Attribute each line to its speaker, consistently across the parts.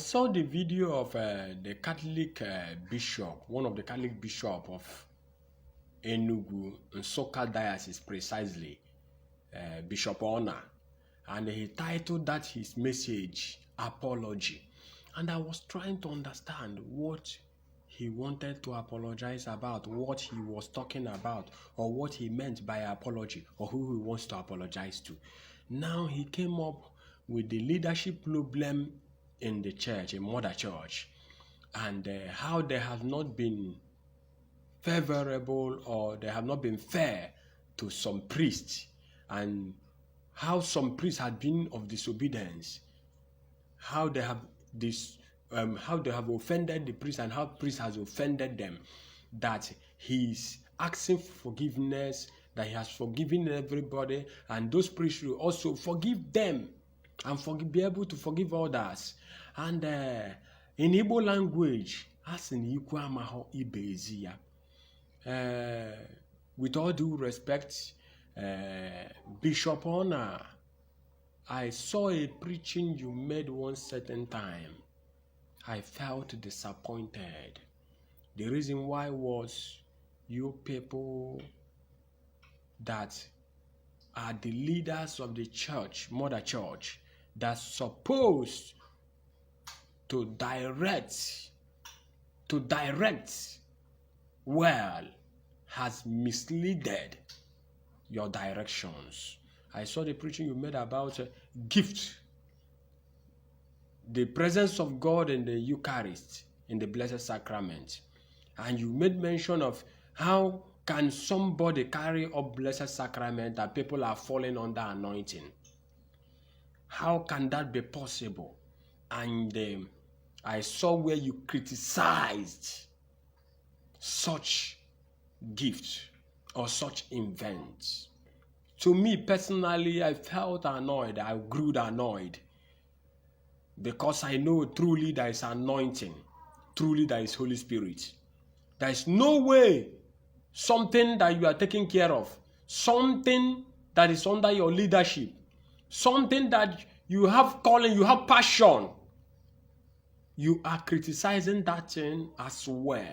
Speaker 1: saw the video of the Catholic bishop, one of the Catholic bishop of Enugu, Nsukka Diocese precisely, Bishop Honor, and he titled that his message, Apology. And I was trying to understand what he wanted to apologize about, what he was talking about, or what he meant by apology, or who he wants to apologize to. Now he came up with the leadership problem in the church, in Mother Church, and how they have not been favorable or they have not been fair to some priests, and how some priests had been of disobedience, how they have offended the priest and how priest has offended them, that he's asking for forgiveness, that he has forgiven everybody, and those priests will also forgive them and be able to forgive others. And in Igbo language, as in with all due respect, Bishop Honor, I saw a preaching you made one certain time. I felt disappointed. The reason why was you people that are the leaders of the church, Mother Church, that's supposed to direct well, has misled your directions. I saw the preaching you made about gift, the presence of God in the Eucharist, in the Blessed Sacrament. And you made mention of how can somebody carry up Blessed Sacrament that people are falling under anointing? How can that be possible? And I saw where you criticized such gift or such events. To me personally, I felt annoyed. I grew annoyed, because I know truly there is anointing, truly there is Holy Spirit. There is no way something that you are taking care of, something that is under your leadership, something that you have calling, you have passion, you are criticizing that thing as well.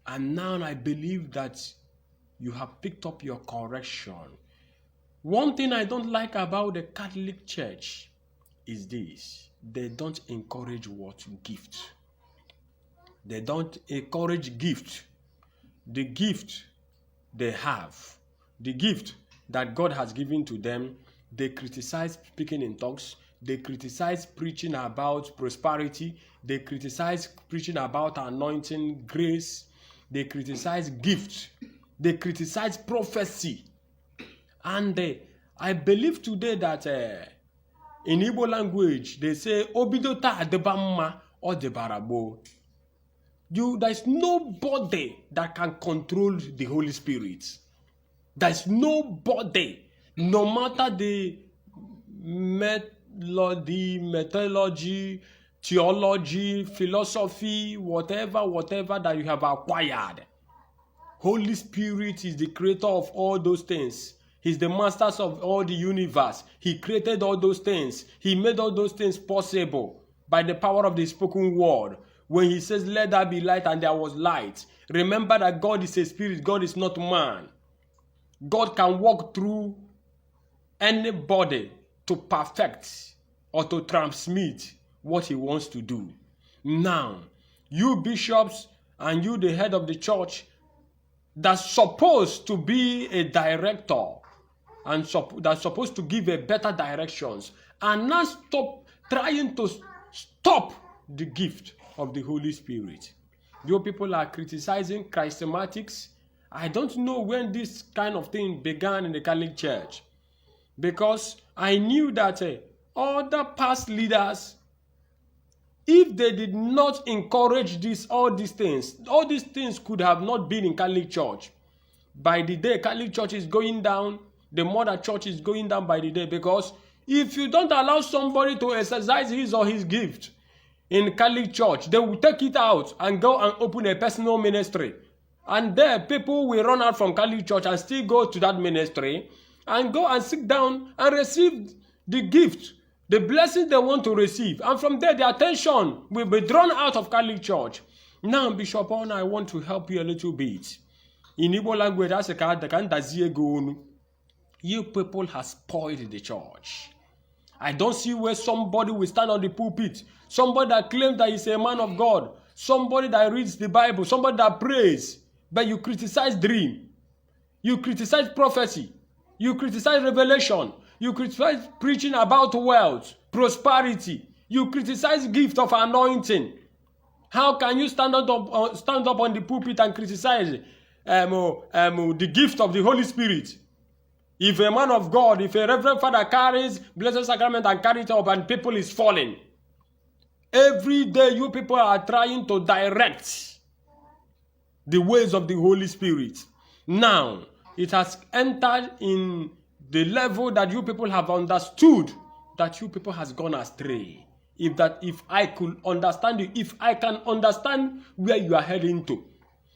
Speaker 1: And now I believe that you have picked up your correction. One thing I don't like about the Catholic Church is this: they don't encourage what gift. They don't encourage gift. The gift they have, the gift that God has given to them, they criticize speaking in tongues. They criticize preaching about prosperity. They criticize preaching about anointing, grace. They criticize gifts. They criticize prophecy. And I believe today that in Igbo language, they say, Obidota adebamma or debarabo. There's nobody that can control the Holy Spirit. There's nobody, no matter the methodology, theology, philosophy, whatever that you have acquired. Holy Spirit is the creator of all those things. He's the master of all the universe. He created all those things. He made all those things possible by the power of the spoken word. When he says, let there be light, and there was light. Remember that God is a spirit. God is not man. God can walk through anybody to perfect or to transmit what he wants to do. Now, you bishops and you, the head of the church, that's supposed to be a director and that's supposed to give a better directions, and now stop trying to stop the gift of the Holy Spirit. You people are criticizing charismatics. I don't know when this kind of thing began in the Catholic Church, because I knew that other past leaders, if they did not encourage all these things could have not been in Catholic Church. By the day Catholic Church is going down, the Mother Church is going down by the day, because if you don't allow somebody to exercise his or his gift in Catholic Church, they will take it out and go and open a personal ministry. And there people will run out from Catholic Church and still go to that ministry and go and sit down and receive the gift the blessings they want to receive. And from there, their attention will be drawn out of Catholic Church. Now, Bishop Ona, I want to help you a little bit. In Igbo language, that's a card that can go. You people have spoiled the church. I don't see where somebody will stand on the pulpit. Somebody that claims that he's a man of God. Somebody that reads the Bible. Somebody that prays. But you criticize dream. You criticize prophecy. You criticize revelation. You criticize preaching about wealth, prosperity. You criticize gift of anointing. How can you stand up on the pulpit and criticize the gift of the Holy Spirit? If a man of God, if a reverend father carries blessed sacrament and carries it up and people is falling, every day you people are trying to direct the ways of the Holy Spirit. Now, it has entered in the level that you people have understood that you people has gone astray. If I could understand you, if I can understand where you are heading to.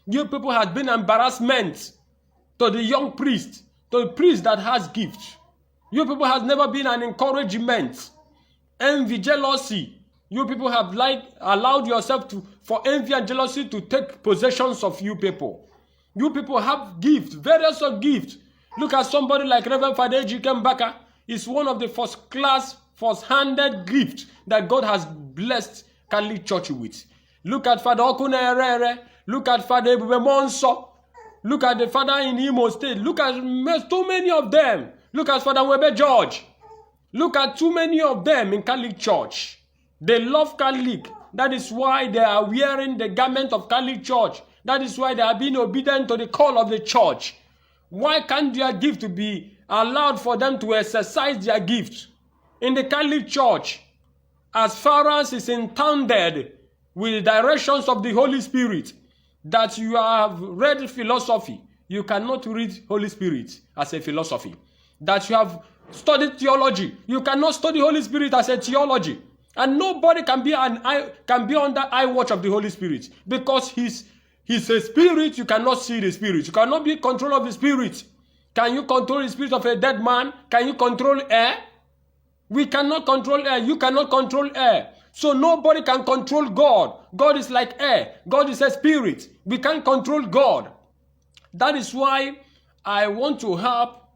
Speaker 1: You people have been embarrassment to the young priest, to the priest that has gifts. You people has never been an encouragement. Envy, jealousy. You people have allowed yourself for envy and jealousy to take possessions of you people. You people have gifts, various of gifts. Look at somebody like Reverend Father Ejike Mbaka. It's one of the first-class, first-handed gifts that God has blessed Catholic Church with. Look at Father Okunerere. Look at Father Monso. Look at the father in Imo State. Look at too many of them. Look at Father Weber George. Look at too many of them in Catholic Church. They love Catholic. That is why they are wearing the garment of Catholic Church. That is why they are being obedient to the call of the church. Why can't their gift be allowed for them to exercise their gift in the Catholic Church as far as is intended with the directions of the Holy Spirit? That you have read philosophy, you cannot read Holy Spirit as a philosophy. That you have studied theology, you cannot study Holy Spirit as a theology. And nobody can be under eye watch of the Holy Spirit, because he's a spirit. You cannot see the spirit. You cannot be in control of the spirit. Can you control the spirit of a dead man? Can you control air? We cannot control air. You cannot control air. So nobody can control God. God is like air. God is a spirit. We can't control God. That is why I want to help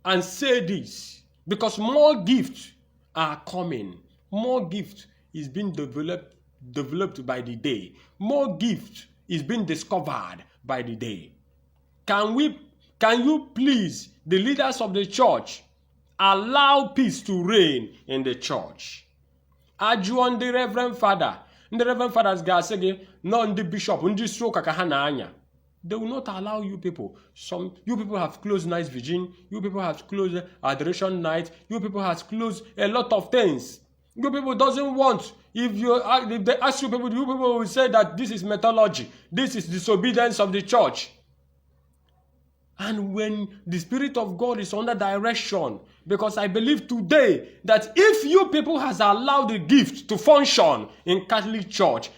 Speaker 1: and say this, because more gifts are coming. More gifts is being developed by the day. More gifts is being discovered by the day. Can you please, the leaders of the church, allow peace to reign in the church? Ajụọ ndị reverend father, ndị reverend fathers ga-asị gị nọ ndị bishop, ndị isi ụka ka ha na-anya. They will not allow you people. You people have closed night vigil. You people have closed adoration night. You people have closed a lot of things. You people doesn't want. If they ask you people will say that this is methodology. This is disobedience of the church. And when the Spirit of God is under direction, because I believe today that if you people has allowed the gift to function in Catholic Church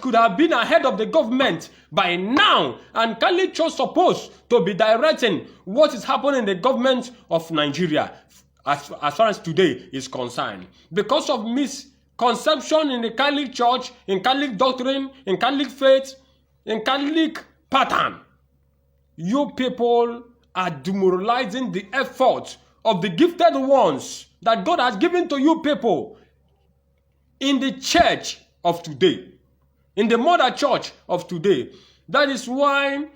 Speaker 1: could have been ahead of the government by now, and Catholic Church supposed to be directing what is happening in the government of Nigeria as far as today is concerned. Because of misconception in the Catholic Church, in Catholic doctrine, in Catholic faith, in Catholic pattern, you people are demoralizing the effort of the gifted ones that God has given to you people in the church of today, in the mother church of today. That is why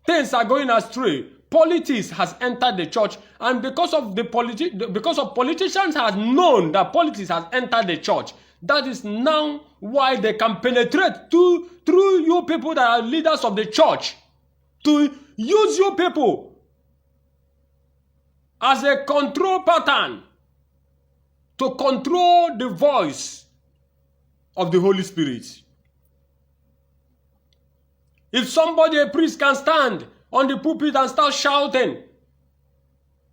Speaker 1: things are going astray. Politics has entered the church, and because of politicians have known that politics has entered the church, that is now why they can penetrate through you people that are leaders of the church to use you people as a control pattern to control the voice of the Holy Spirit. If somebody, a priest, can stand on the pulpit and start shouting,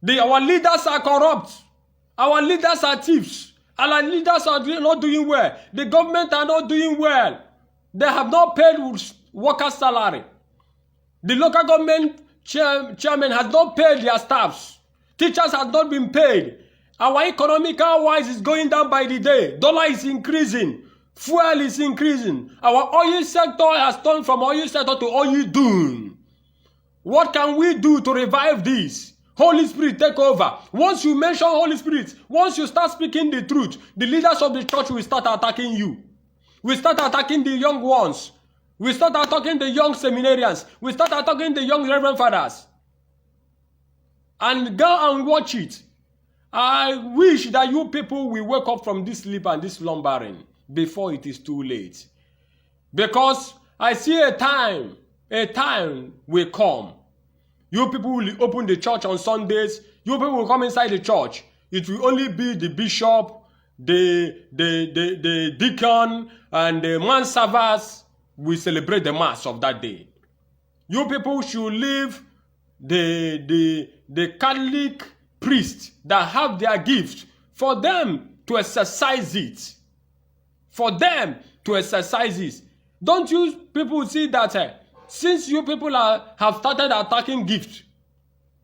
Speaker 1: our leaders are corrupt, our leaders are thieves, our leaders are not doing well, the government are not doing well, they have not paid workers' salary, the local government chairman has not paid their staffs, teachers have not been paid, Our economical wise is going down by the day. Dollar is increasing. Fuel is increasing. Our oil sector has turned from oil sector to oil doom. What can we do to revive this? Holy Spirit, take over. Once you mention Holy Spirit, once you start speaking the truth, the leaders of the church will start attacking you. We start attacking the young ones. We start attacking the young seminarians. We start attacking the young reverend fathers. And go and watch it. I wish that you people will wake up from this sleep and this slumbering before it is too late. Because I see a time will come. You people will open the church on Sundays. You people will come inside the church. It will only be the bishop, the deacon, and the man-servers will celebrate the mass of that day. You people should leave the Catholic priests that have their gift for them to exercise it. For them to exercise it. Don't you people see that since you people have started attacking gifts,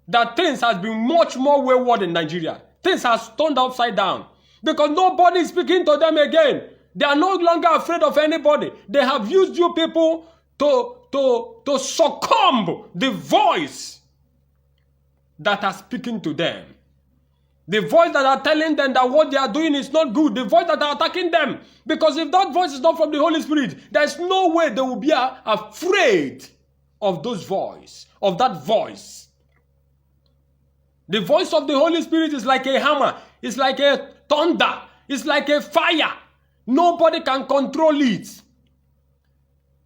Speaker 1: that things has been much more wayward in Nigeria. Things has turned upside down. Because nobody is speaking to them again. They are no longer afraid of anybody. They have used you people to succumb the voice that are speaking to them. The voice that are telling them that what they are doing is not good. The voice that are attacking them. Because if that voice is not from the Holy Spirit, there's no way they will be afraid of those voice, of that voice. The voice of the Holy Spirit is like a hammer. It's like a thunder. It's like a fire. Nobody can control it.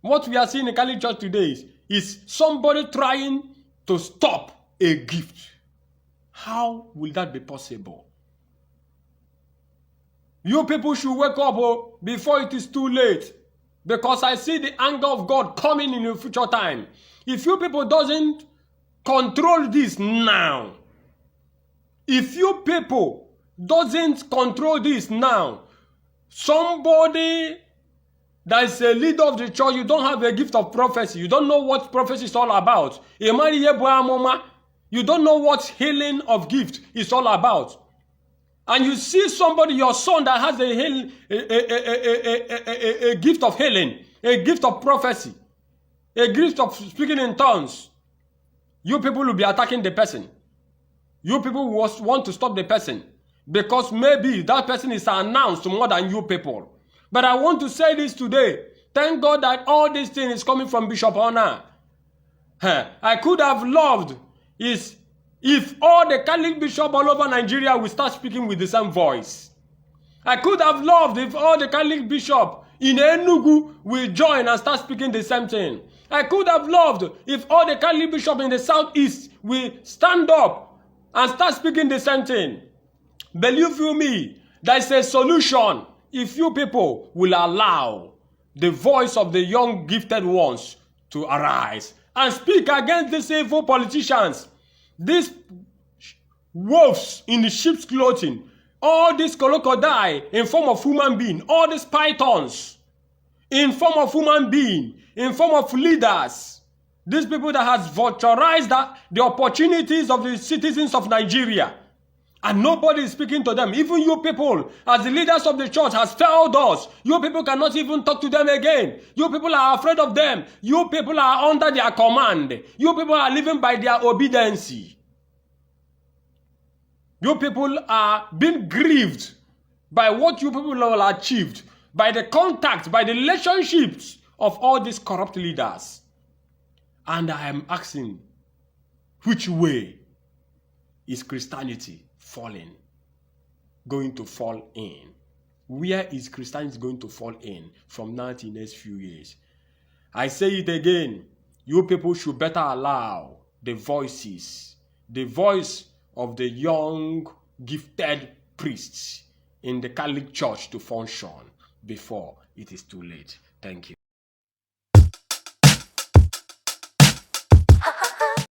Speaker 1: What we are seeing in the Catholic Church today is somebody trying to stop a gift. How will that be possible? You people should wake up before it is too late. Because I see the anger of God coming in the future time. If you people doesn't control this now, if you people doesn't control this now, somebody that is a leader of the church, you don't have a gift of prophecy. You don't know what prophecy is all about. You don't know what healing of gift is all about. And you see somebody, your son, that has a gift of healing, a gift of prophecy, a gift of speaking in tongues. You people will be attacking the person. You people want to stop the person. Because maybe that person is announced more than you people. But I want to say this today. Thank God that all this thing is coming from Bishop Honor. I could have loved if all the Catholic bishops all over Nigeria will start speaking with the same voice. I could have loved if all the Catholic bishops in Enugu will join and start speaking the same thing. I could have loved if all the Catholic bishops in the southeast will stand up and start speaking the same thing. Believe you me, there is a solution if you people will allow the voice of the young gifted ones to arise and speak against these evil politicians, these wolves in the sheep's clothing, all these crocodile in form of human being, all these pythons in form of human being, in form of leaders, these people that has vulturized the opportunities of the citizens of Nigeria, and nobody is speaking to them. Even you people, as the leaders of the church, has failed us. You people cannot even talk to them again. You people are afraid of them. You people are under their command. You people are living by their obedience. You people are being grieved by what you people have achieved, by the contact, by the relationships of all these corrupt leaders. And I am asking, which way is Christianity going to fall in? Where is Christianity going to fall in from now to the next few years? I say it again, you people should better allow the voice of the young gifted priests in the Catholic Church to function before it is too late. Thank you.